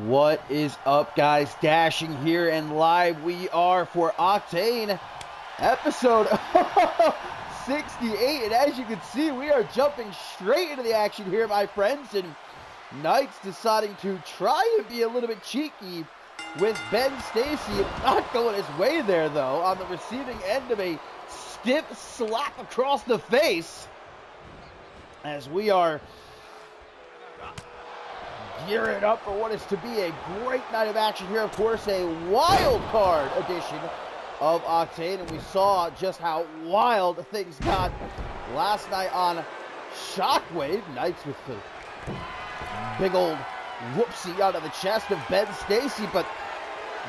What is up, guys? Dashing here and live we are for Octane episode 68, and as you can see, we are jumping straight into the action here, my friends, and Knights deciding to try and be a little bit cheeky with Ben Stacy, not going his way there though, on the receiving end of a stiff slap across the face, as we are gearing up for what is to be a great night of action here. Of course, a wild card edition of Octane, and we saw just how wild things got last night on Shockwave. Knights with the big old whoopsie out of the chest of Ben Stacy, but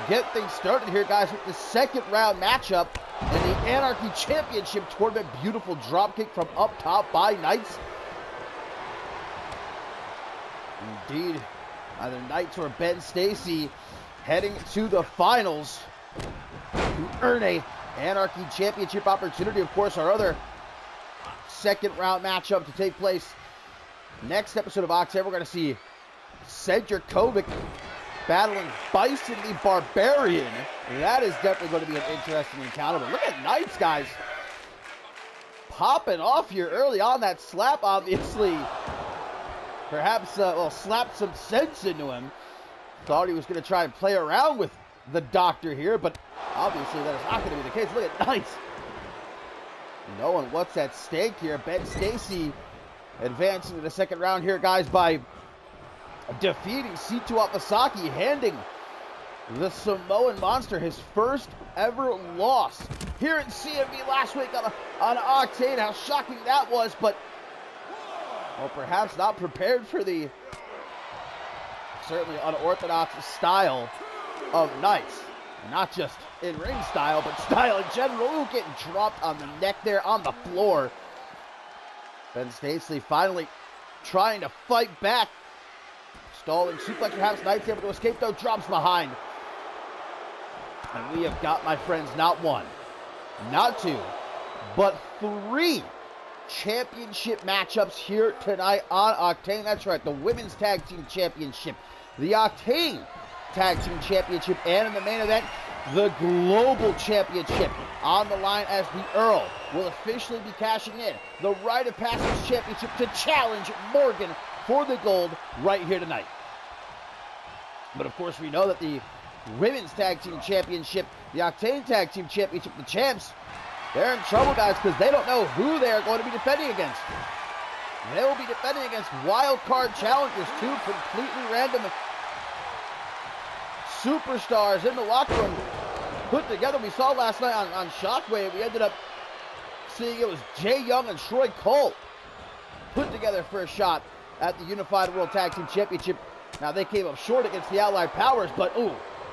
get things started here, guys, with the second round matchup in the Anarchy Championship Tournament. Beautiful dropkick from up top by Knights. Indeed, either Knights or Ben Stacy heading to the finals to earn a Anarchy Championship opportunity. Of course, our other second round matchup to take place next episode of Octane, we're going to see Cedric Kovic battling Bison the Barbarian. That is definitely going to be an interesting encounter. But look at Knights, guys, popping off here early on. That slap, obviously, perhaps, slapped some sense into him. Thought he was going to try and play around with the doctor here, but obviously that is not going to be the case. Look at Knights knowing what's at stake here. Ben Stacy advancing to the second round here, guys, by defeating C2 Afasaki, handing the Samoan Monster his first ever loss here in CMV last week on Octane. How shocking that was, but well, perhaps not prepared for the certainly unorthodox style of Knights. And not just in-ring style, but style in general. Ooh, getting dropped on the neck there on the floor. Ben Stacy finally trying to fight back. Stalling suplex, perhaps Knights able to escape, though, drops behind. And we have got, my friends, not one, not two, but three championship matchups here tonight on Octane. That's right, the Women's Tag Team Championship, the Octane Tag Team Championship, and in the main event, the Global Championship on the line, as the Earl will officially be cashing in the Rite of Passage Championship to challenge Morgan for the gold right here tonight. But of course, we know that the Women's Tag Team Championship, the Octane Tag Team Championship, the champs, they're in trouble, guys, because they don't know who they are going to be defending against. They will be defending against wild card challengers, two completely random superstars in the locker room put together. We saw last night on Shockwave, we ended up seeing it was Jay Young and Troy Cole put together for a shot at the Unified World Tag Team Championship. Now, they came up short against the Allied Powers, but ooh,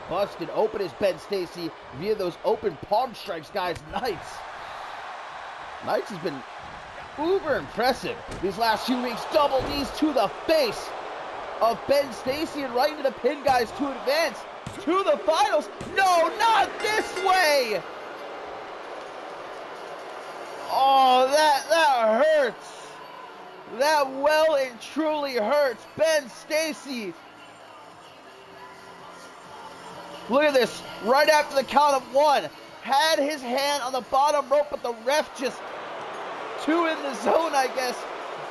busted open is Ben Stacy via those open palm strikes, guys. Knights has been uber impressive these last few weeks. Double knees to the face of Ben Stacy and right into the pin, guys, to advance to the finals. No, not this way. Oh, that hurts. That well and truly hurts. Ben Stacy, look at this, right after the count of one, had his hand on the bottom rope, but the ref just two in the zone, I guess,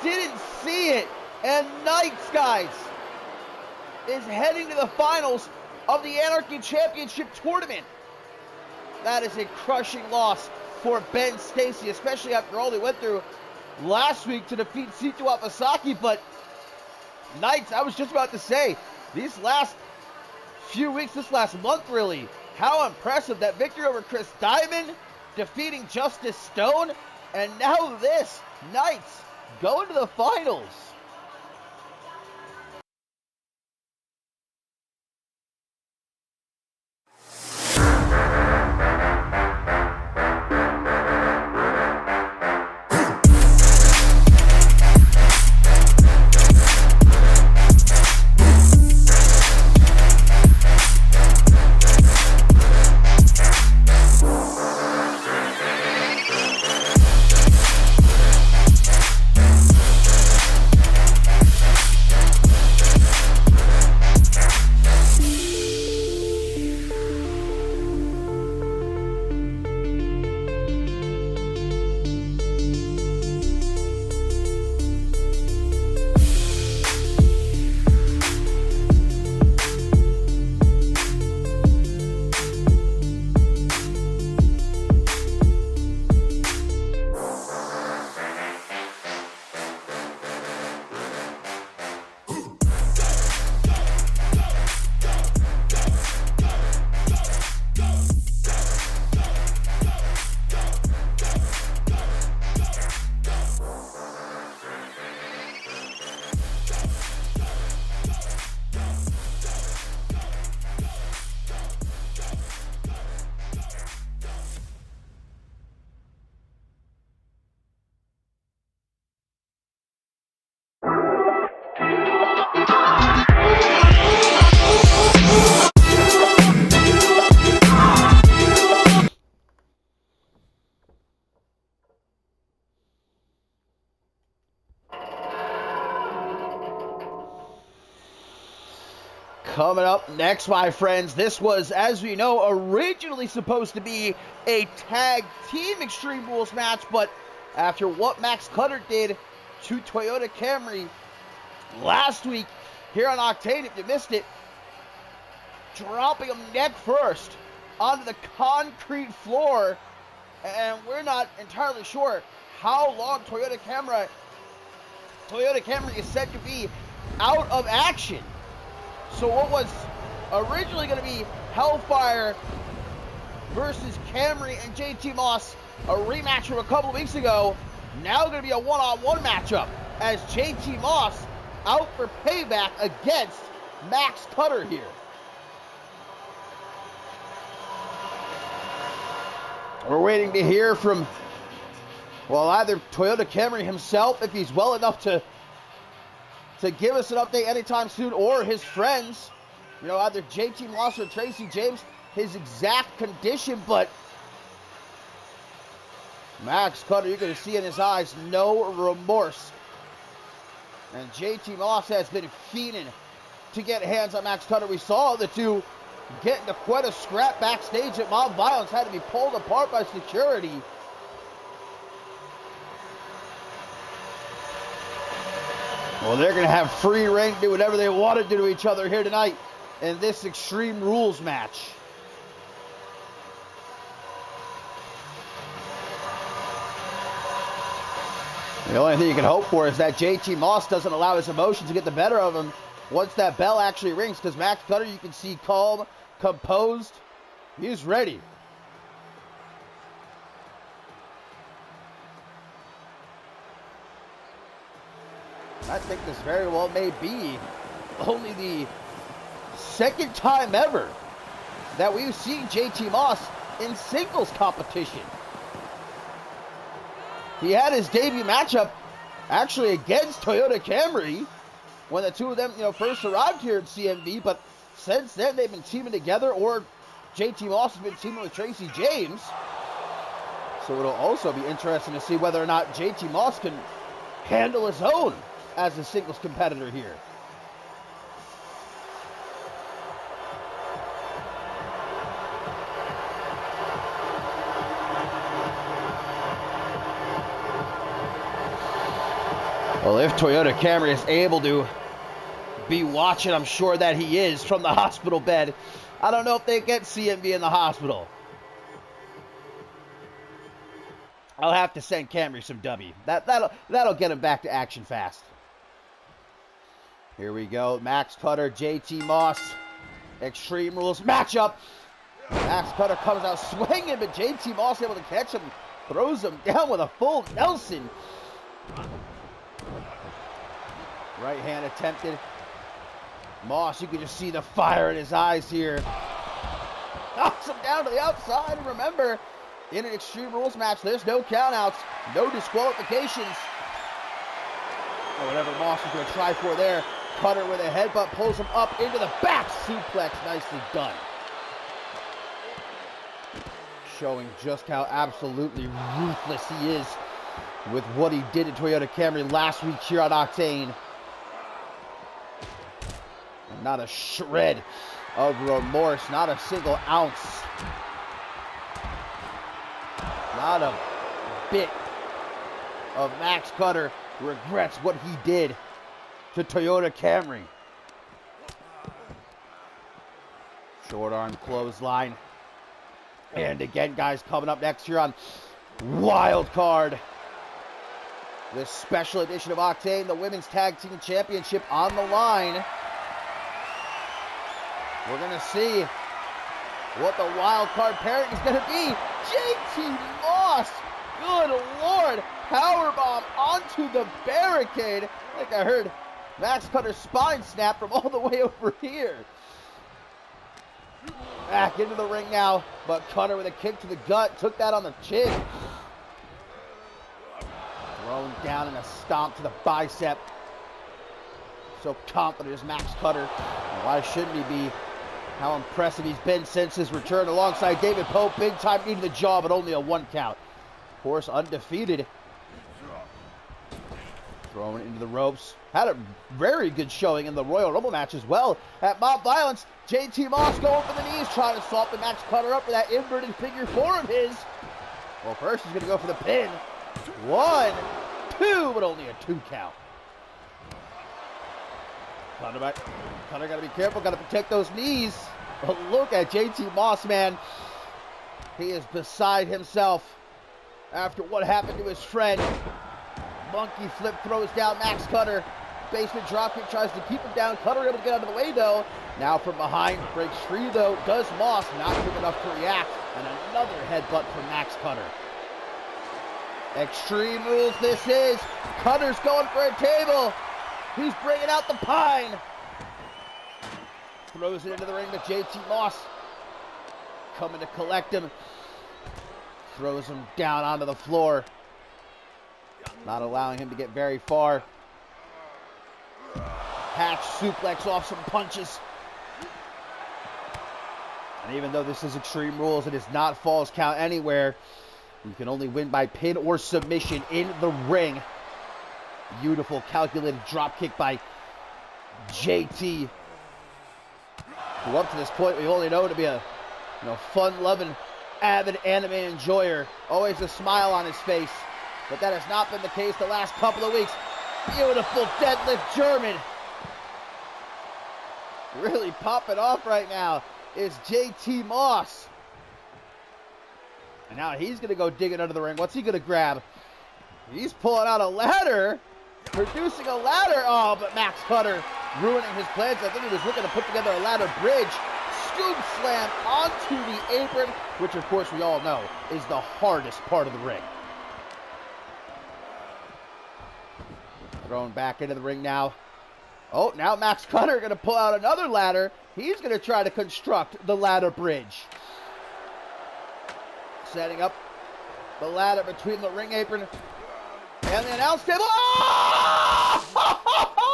didn't see it. And Knights, guys, is heading to the finals of the Anarchy Championship Tournament. That is a crushing loss for Ben Stacy, especially after all they went through last week to defeat C2 Afasaki. But Knights, I was just about to say, these last few weeks, this last month really, how impressive. That victory over Chris Diamond, defeating Justice Stone, and now this, Knights going to the finals. Coming up next, my friends, this was, as we know, originally supposed to be a tag team Extreme Rules match, but after what Max Cutter did to Toyota Camry last week here on Octane, if you missed it, dropping him neck first onto the concrete floor, and we're not entirely sure how long Toyota Camry is said to be out of action. So what was originally going to be Hellfire versus Camry and JT Moss, a rematch from a couple of weeks ago, now going to be a one-on-one matchup as JT Moss out for payback against Max Cutter here. We're waiting to hear from, well, either Toyota Camry himself, if he's well enough to give us an update anytime soon, or his friends, you know, either JT Moss or Tracy James, his exact condition. But Max Cutter, you're going to see in his eyes no remorse. And JT Moss has been fiending to get hands on Max Cutter. We saw the two get into quite a scrap backstage at Mob Violence, had to be pulled apart by security. Well, they're going to have free reign to do whatever they want to do to each other here tonight in this Extreme Rules match. The only thing you can hope for is that JT Moss doesn't allow his emotions to get the better of him once that bell actually rings, because Max Cutter, you can see calm, composed. He's ready. I think this very well may be only the second time ever that we've seen JT Moss in singles competition. He had his debut matchup actually against Toyota Camry when the two of them, first arrived here at CMV, but since then they've been teaming together, or JT Moss has been teaming with Tracy James. So it'll also be interesting to see whether or not JT Moss can handle his own as a singles competitor here. Well, if Toyota Camry is able to be watching, I'm sure that he is from the hospital bed. I don't know if they get CMV in the hospital. I'll have to send Camry some W. That'll get him back to action fast. Here we go. Max Cutter, JT Moss. Extreme Rules matchup. Max Cutter comes out swinging, but JT Moss able to catch him. Throws him down with a full Nelson. Right hand attempted. Moss, you can just see the fire in his eyes here. Knocks him down to the outside. And remember, in an Extreme Rules match, there's no countouts, no disqualifications. Or whatever Moss is going to try for there. Cutter with a headbutt pulls him up into the back suplex. Nicely done. Showing just how absolutely ruthless he is with what he did to Toyota Camry last week here on Octane. And not a shred of remorse, not a single ounce. Not a bit of Max Cutter regrets what he did to Toyota Camry. Short arm clothesline. And again, guys, coming up next here on Wild Card, this special edition of Octane, the Women's Tag Team Championship on the line. We're going to see what the wild card pairing is going to be. JT Moss, good Lord, powerbomb onto the barricade. I think I heard Max Cutter's spine snap from all the way over here. Back into the ring now, but Cutter with a kick to the gut, took that on the chin. Thrown down in a stomp to the bicep. So confident is Max Cutter. Why shouldn't he be? How impressive he's been since his return alongside David Pope. Big time knee to the jaw, but only a 1 count. Of course, undefeated Thrown into the ropes. Had a very good showing in the Royal Rumble match as well. At Mob Violence, JT Moss going for the knees, trying to swap the Max Cutter up for that inverted figure four of his. Well, first he's going to go for the pin. 1, 2, but only a 2 count. Cutter got to be careful, got to protect those knees. But look at JT Moss, man. He is beside himself after what happened to his friend. Monkey flip throws down Max Cutter. Basement dropkick tries to keep him down. Cutter able to get out of the way though. Now from behind, breaks free though. Does Moss, not quick enough to react. And another headbutt from Max Cutter. Extreme Rules this is. Cutter's going for a table. He's bringing out the pine. Throws it into the ring to JT Moss. Coming to collect him. Throws him down onto the floor. Not allowing him to get very far. Hatch suplex off some punches. And even though this is Extreme Rules, it is not Falls Count anywhere. You can only win by pin or submission in the ring. Beautiful calculated drop kick by JT. Who up to this point we only know to be a fun-loving, avid anime enjoyer. Always a smile on his face. But that has not been the case the last couple of weeks. Beautiful deadlift German. Really popping off right now is JT Moss. And now he's going to go digging under the ring. What's he going to grab? He's pulling out a ladder. Producing a ladder. Oh, but Max Cutter ruining his plans. I think he was looking to put together a ladder bridge. Scoop slam onto the apron, which of course we all know is the hardest part of the ring. Thrown back into the ring now. Oh, now Max Cutter going to pull out another ladder. He's going to try to construct the ladder bridge. Setting up the ladder between the ring apron and the announce table.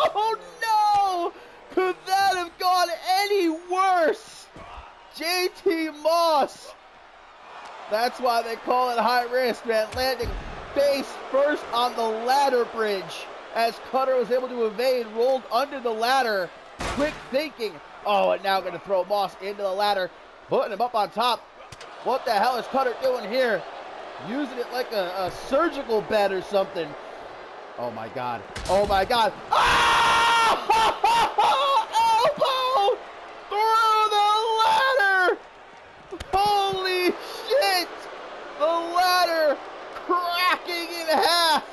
Oh, no! Could that have gone any worse? JT Moss. That's why they call it high risk, man. Landing face first on the ladder bridge. As Cutter was able to evade, rolled under the ladder. Quick thinking. Oh, and now going to throw Moss into the ladder. Putting him up on top. What the hell is Cutter doing here? Using it like a surgical bed or something. Oh, my God. Oh, my God. Ah! Elbow through the ladder. Holy shit. The ladder cracking in half.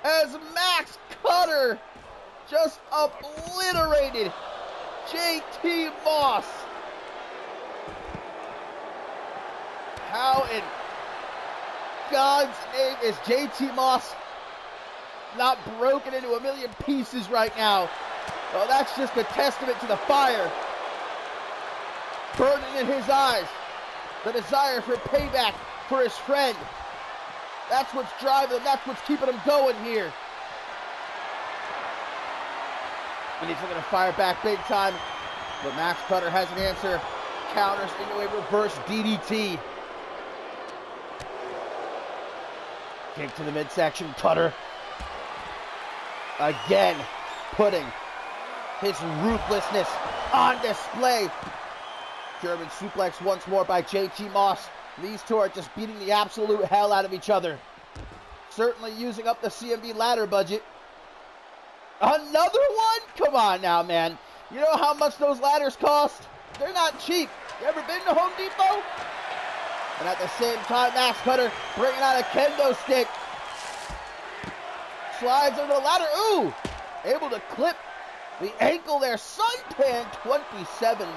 As Max Cutter just obliterated JT Moss. How in God's name is JT Moss not broken into a million pieces right now? Well, that's just a testament to the fire burning in his eyes. The desire for payback for his friend. That's what's driving him. That's what's keeping him going here. And he's looking to fire back big time. But Max Cutter has an answer. Counters into a reverse DDT. Kick to the midsection. Cutter again putting his ruthlessness on display. German suplex once more by JT Moss. These two are just beating the absolute hell out of each other. Certainly using up the CMV ladder budget. Another one? Come on now, man. You know how much those ladders cost? They're not cheap. You ever been to Home Depot? And at the same time, Max Cutter bringing out a kendo stick. Slides under the ladder. Ooh! Able to clip the ankle there. Suntan 27.